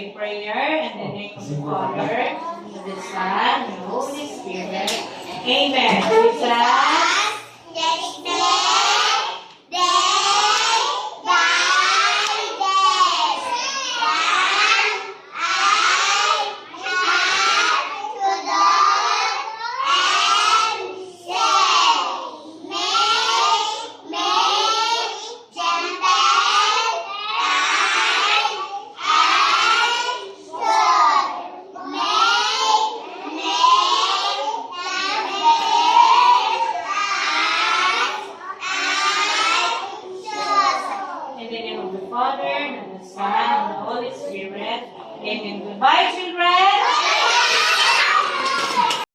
say prayer in the name of the Father, of the Son, and the Holy Spirit. Amen. In the name of the Father, and the Son, and the Holy Spirit. Amen. Goodbye, children.